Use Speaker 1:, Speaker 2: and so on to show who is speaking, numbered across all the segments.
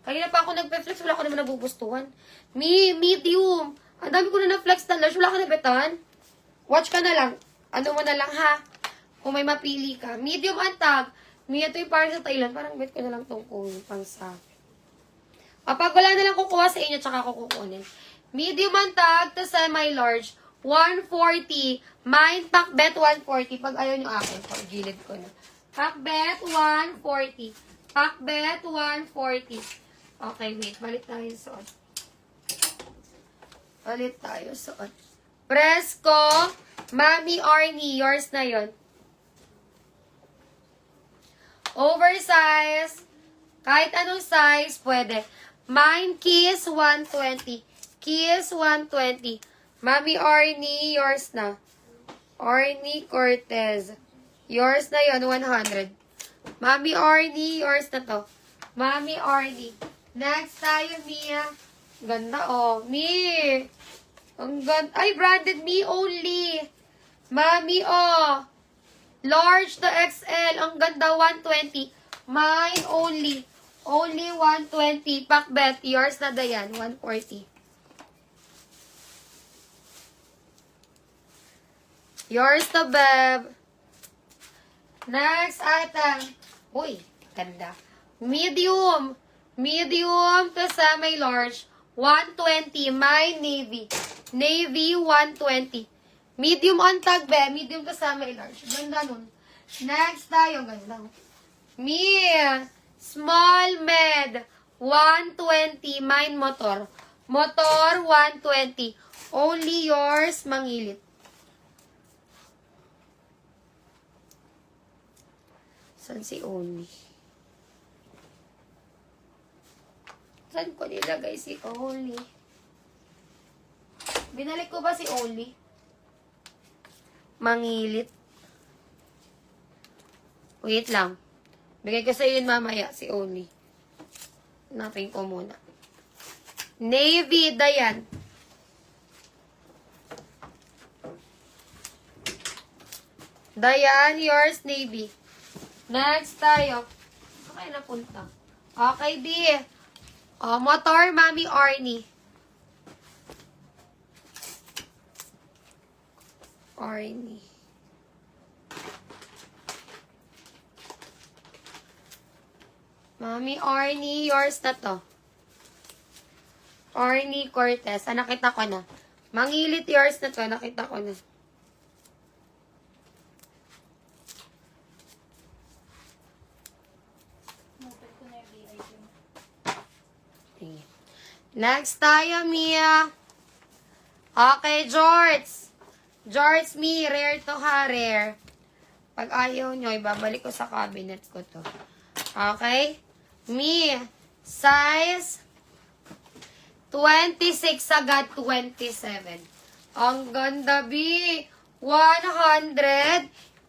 Speaker 1: Kanina pa ako nagpe-flex, wala ko naman nabubustuhan. Medium. Ang dami ko na na-flex na large, wala ka nabetan. Watch ka na lang. Ano mo na lang ha? Kung may mapili ka. Medium ang tag. Ito yung parang sa Thailand. Parang bet ko na lang itong pang sa akin. Kapag wala na lang kukuha sa inyo, tsaka ako kukunin. Medium ang tag, to semi-large. 140. Mine, pakbet 140. Pag ayaw nyo akin, gilid ko na. Pakbet 140. Pakbet 140. Okay, wait. Balik tayo suot. Balik tayo suot. Presko. Mami Arnie. Yours na yon. Oversize. Kahit anong size, pwede. Mine, Kiss 120. Kiss 120. Mami Arnie, yours na. Arnie Cortez. Yours na yon 100. Mami Arnie, yours na to. Mami Arnie. Next tayo, Mia. Ganda, oh. Mi. Ang ganda. Ay, branded me only. Mami, oh. Large to XL. Ang ganda, 120. Mine only. Only 120. Pakbet. Yours na dayan. 140. Yours to Beb. Next item. Uy, ganda. Medium. Medium to semi-large. 120. Mine navy. Navy 120. Medium on tag, Beb. Medium to semi-large. Ganda nun. Next tayo. Ganda. Small med, 120, mine motor. Motor, 120. Only yours, mangilit. Saan si Only? Saan ko nilagay si Only? Binalik ko ba si Only? Mangilit. Wait lang. Bigay ko sa yun mamaya, si Only. Hanapin ko muna. Navy, Dayan. Dayan, yours, Navy. Next tayo. Okay, napunta. Okay, D. Motor, Mami Arnie. Arnie. Mami Arnie, yours na to. Arnie Cortez. Nakita ko na. Mangilit, yours na to. Nakita ko na. Next tayo, Mia. Okay, George. George, me. Rare to ha, rare. Pag ayaw nyo, ibabalik ko sa cabinet ko to. Okay? Me, size 26 agad 27. Ang ganda, B. 180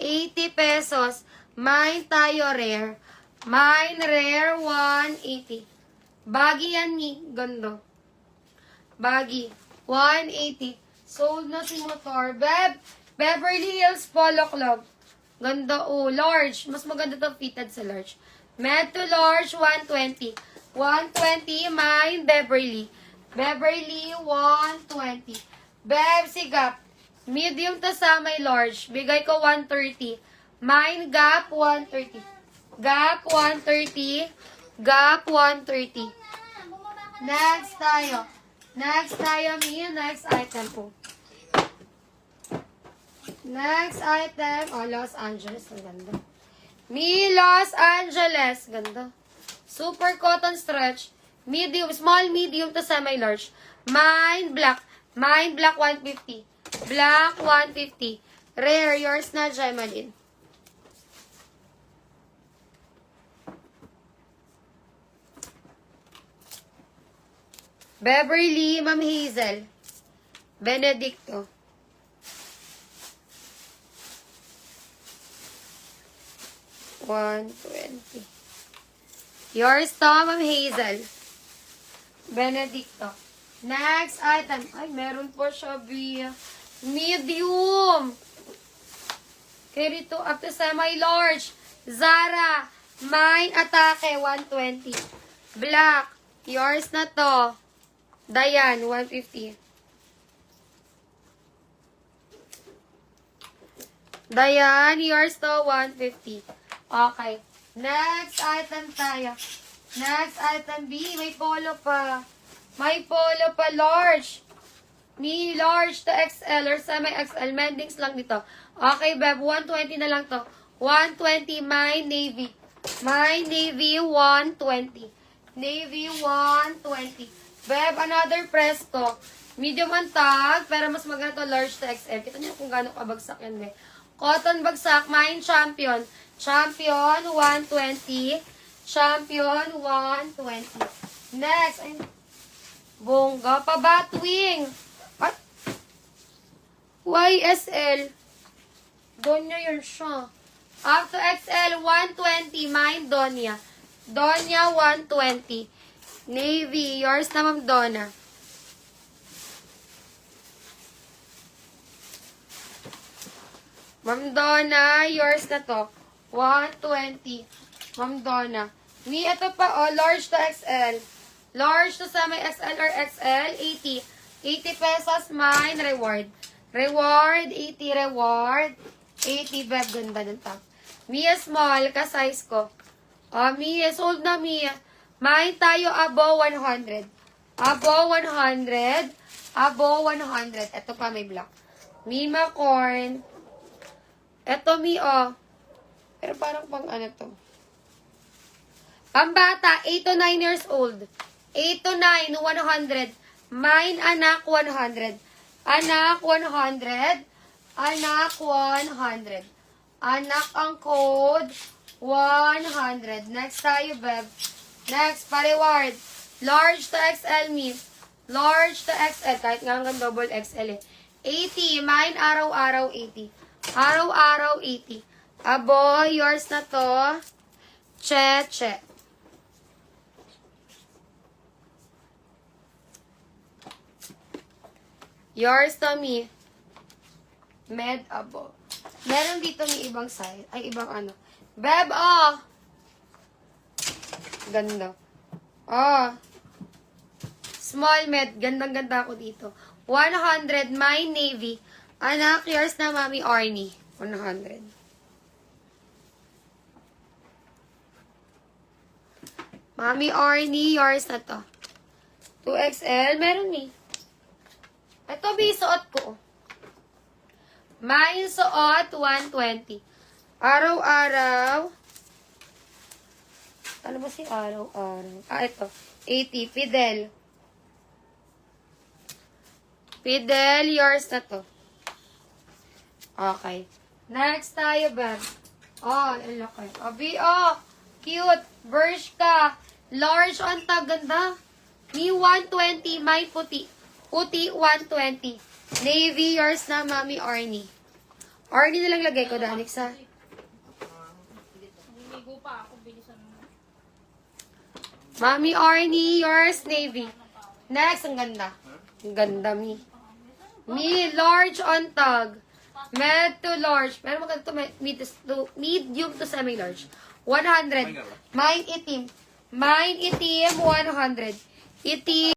Speaker 1: pesos. Mine tayo rare. Mine rare 180. Baggy yan, ni. Ganda. Baggy. 180. Sold na si motor. Beverly Hills Polo Club. Ganda, oh. Large. Mas maganda to fitted sa large. Med to large, 120. 120, mine, Beverly. Beverly, 120. Beb, sigap. Medium to sa may large. Bigay ko 130. Mine, Gap, 130. Gap, 130. Gap, 130. Next tayo. Next tayo, Mia. Next item po. Next item. Oh, Los Angeles. Ang ganda. Los Angeles. Ganda. Super cotton stretch. Medium, small, medium to semi-large. Mine black. Mine black 150. Black 150. Rare. Yours na, Gemaline. Beverly, Ma'am Hazel. Benedicto. $120. Yours to, Ma'am Hazel. Benedicto. Next item. Ay, meron po siya, Bia. Medium. Carry to up to semi-large. Zara. Mine Atake, 120. Black. Yours na to. Dayan, 150. Dayan, yours to, 150. Okay. Next item tayo. Next item B, may polo pa. May polo pa, large. Ni large to XL or semi-XL. Mendings lang dito. Okay, Beb, 120 na lang to. 120, my navy. My navy, 120. Navy, 120. Beb, another presto. Medium ang tag, pero mas maganda to large to XL. Kita niyo kung gano'ng kabagsak yan, Beb. Cotton bagsak, mine champion. Champion, 120. Champion, 120. Next, ay, bongga pa, Batwing. At, YSL. Donya yun siya. Up to XL, 120. Mine, Donya. Donya, 120. Navy, yours na, Ma'am Donna. Ma'am Donna, yours na to. 120. Ma'am Donna. Me, ito pa, oh, large to XL. Large to semi-XL or XL, 80. 80 pesos, mine, reward. Reward, 80, reward. 80, Beb, ganda ng top. Mia, small, ka-size ko. Mia, sold na, Mia. Mine tayo, above 100. Above 100. Above 100. Ito pa, may black. Mima corn. Ito, Mi, oh. Pero parang pang ano to. Pambata, 8 to 9 years old. 8 to 9, 100. Mine, anak, 100. Anak, 100. Anak, 100. Anak, ang code, 100. Next tayo, Beb. Next, pa-reward. Large to XL, Mi. Large to XL. Kahit nga hanggang double XL eh. 80. Mine, araw-araw, 80. Araw-araw, 80. Abo, yours na to. Che. Yours to, Mi. Med, abo. Meron dito may ibang size. Ay, ibang ano. Beb, oh! Ganda. Oh. Small med. Gandang-ganda ako dito. 100, my navy. Anak, yours na, Mami Arnie. 100. Mami Arnie, yours na to. 2XL, meron ni. Ito, suot ko. Mine suot, 120. Araw-araw. Ano ba si araw-araw? Ito. 80. Fidel. Fidel, yours na to. Okay. Next tayo, Beb. Oh, ilaki. Abi, oh. Cute. Bershka. Large on tag. Ganda. Me, 120. My puti. Puti, 120. Navy, yours na, Mami Arnie. Arnie na lang lagay ko, Danix, ha? Mami Arnie, yours, Navy. Next, ang ganda. Ang ganda, Mi. Mi, large on tag. Med to large. Pero maganda to, medium to semi-large. 100. Mine itim. Mine itim, 100. Itim.